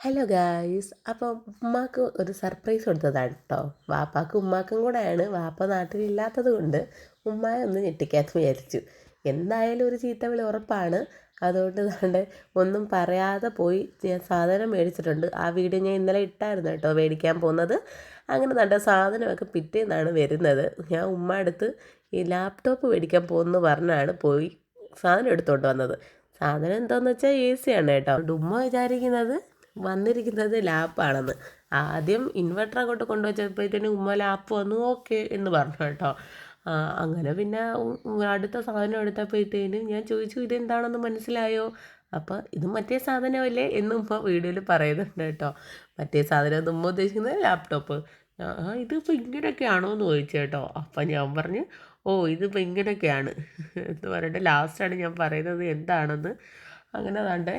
Hello guys. അപ്പോൾ ഉമ്മാക്ക് ഒരു സർപ്രൈസ് കൊടുത്തതാണ് കേട്ടോ. വാപ്പാക്കും ഉമ്മാക്കും കൂടെയാണ്. വാപ്പ നാട്ടിലില്ലാത്തത് കൊണ്ട് ഉമ്മായെ ഒന്ന് ഞെട്ടിക്കാമെന്ന് വിചാരിച്ചു. എന്തായാലും ഒരു ചീത്തവിളി ഉറപ്പാണ്. അതുകൊണ്ട് ദാണ്ടെ ഒന്നും പറയാതെ പോയി ഞാൻ സാധനം മേടിച്ചിട്ടുണ്ട്. ആ വീഡിയോ ഞാൻ ഇന്നലെ ഇട്ടായിരുന്നു കേട്ടോ, മേടിക്കാൻ പോകുന്നത്. അങ്ങനെ ദാണ്ടെ സാധനമൊക്കെ പിറ്റേന്നാണ് വരുന്നത്. ഞാൻ ഉമ്മ അടുത്ത് ഈ ലാപ്ടോപ്പ് മേടിക്കാൻ പോകുമെന്ന് പറഞ്ഞാണ് പോയി സാധനം എടുത്തുകൊണ്ട് വന്നത്. സാധനം എന്താണെന്ന് വെച്ചാൽ AC ആണ് കേട്ടോ. ഉമ്മ വിചാരിക്കുന്നത് വന്നിരിക്കുന്നത് ലാപ്പാണെന്ന്. ആദ്യം ഇൻവെർട്ടർ അങ്ങോട്ട് കൊണ്ടുവച്ചപ്പോഴത്തേനും ഉമ്മ ലാപ്പ് വന്നു ഓക്കെ എന്ന് പറഞ്ഞു കേട്ടോ. അങ്ങനെ പിന്നെ അടുത്ത സാധനം എടുത്തപ്പോഴത്തേനും ഞാൻ ചോദിച്ചു ഇതെന്താണെന്ന് മനസ്സിലായോ? അപ്പോൾ ഇത് മറ്റേ സാധനമല്ലേ എന്ന് ഉമ്മ വീഡിയോയിൽ പറയുന്നുണ്ട് കേട്ടോ. മറ്റേ സാധനം എന്ന് ഉമ്മ ഉദ്ദേശിക്കുന്നത് ലാപ്ടോപ്പ്. ഇതിപ്പോൾ ഇങ്ങനെയൊക്കെയാണോ എന്ന് ചോദിച്ചു കേട്ടോ. അപ്പം ഞാൻ പറഞ്ഞു ഇതിപ്പോൾ ഇങ്ങനെയൊക്കെയാണ് എന്ന് പറഞ്ഞിട്ട് ലാസ്റ്റാണ് ഞാൻ പറയുന്നത് എന്താണെന്ന്. അങ്ങനെ താണ്ടെ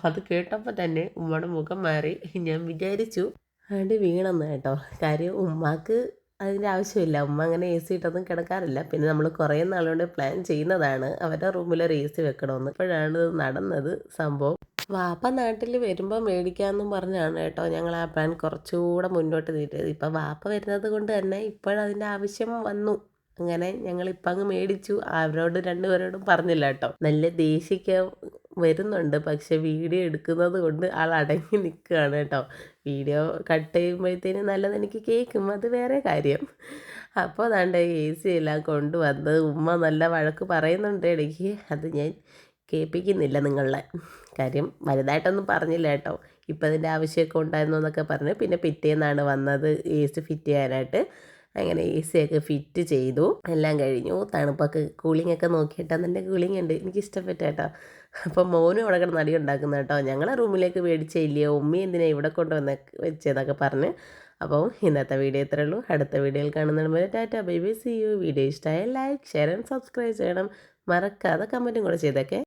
അത് കേട്ടപ്പോൾ തന്നെ ഉമ്മയുടെ മുഖം മാറി. ഞാൻ വിചാരിച്ചു അടി വീണെന്ന് കേട്ടോ. കാര്യം ഉമ്മാക്ക് അതിൻ്റെ ആവശ്യമില്ല. ഉമ്മ അങ്ങനെ AC ഇട്ടൊന്നും കിടക്കാറില്ല. പിന്നെ നമ്മൾ കുറേ നാളുകൊണ്ട് പ്ലാൻ ചെയ്യുന്നതാണ് അവരുടെ റൂമിലൊരു AC വെക്കണമെന്ന്. ഇപ്പോഴാണ് ഇത് നടന്നത് സംഭവം. വാപ്പ നാട്ടിൽ വരുമ്പോൾ മേടിക്കാമെന്നും പറഞ്ഞാണ് കേട്ടോ ഞങ്ങൾ ആ പ്ലാൻ കുറച്ചുകൂടെ മുന്നോട്ട് നീട്ടിയത്. ഇപ്പം വാപ്പ വരുന്നത് കൊണ്ട് തന്നെ ഇപ്പോഴതിൻ്റെ ആവശ്യം വന്നു. അങ്ങനെ ഞങ്ങളിപ്പം അങ്ങ് മേടിച്ചു. അവരോട് രണ്ടുപേരോടും പറഞ്ഞില്ല കേട്ടോ. നല്ല ദേഷ്യക്ക് വരുന്നുണ്ട്, പക്ഷെ വീഡിയോ എടുക്കുന്നത് കൊണ്ട് ആൾ അടങ്ങി നിൽക്കുകയാണ് കേട്ടോ. വീഡിയോ കട്ട് ചെയ്യുമ്പോഴത്തേനും നല്ലത് എനിക്ക് കേൾക്കും, അത് വേറെ കാര്യം. അപ്പോൾ അതാണ്ട് AC എല്ലാം കൊണ്ടുവന്ന് ഉമ്മ നല്ല വഴക്ക് പറയുന്നുണ്ട് ഇടയ്ക്ക്. അത് ഞാൻ കേൾപ്പിക്കുന്നില്ല നിങ്ങളെ. കാര്യം വലുതായിട്ടൊന്നും പറഞ്ഞില്ല കേട്ടോ. ഇപ്പം അതിൻ്റെ ആവശ്യമൊക്കെ ഉണ്ടായിരുന്നു എന്നൊക്കെ പറഞ്ഞ് പിന്നെ പിറ്റേന്നാണ് വന്നത് AC ഫിറ്റ് ചെയ്യാനായിട്ട്. അങ്ങനെ AC ഒക്കെ ഫിറ്റ് ചെയ്തു. എല്ലാം കഴിഞ്ഞു. തണുപ്പൊക്കെ കൂളിംഗ് ഒക്കെ നോക്കിയിട്ടാണ് എൻ്റെ കൂളിംഗ് ഉണ്ട്, എനിക്കിഷ്ടപ്പെട്ടു കേട്ടോ. അപ്പം മോനും അവിടെ കിടന്ന് അടി ഉണ്ടാക്കുന്ന കേട്ടോ. ഞങ്ങളെ റൂമിലേക്ക് മേടിച്ചില്ലയോ, ഉമ്മി എന്തിനാണ് ഇവിടെ കൊണ്ടുവന്ന് വെച്ചതൊക്കെ പറഞ്ഞ്. അപ്പോൾ ഇന്നത്തെ വീഡിയോ ഇത്രയേ ഉള്ളൂ. അടുത്ത വീഡിയോയിൽ കാണുന്നതുപോലെ tata bye bye, see you. Video ഇഷ്ടമായ ലൈക്ക് ഷെയർ ആൻഡ് സബ്സ്ക്രൈബ് ചെയ്യണം. മറക്കാതെ കമൻറ്റും കൂടെ ചെയ്തേക്കെ.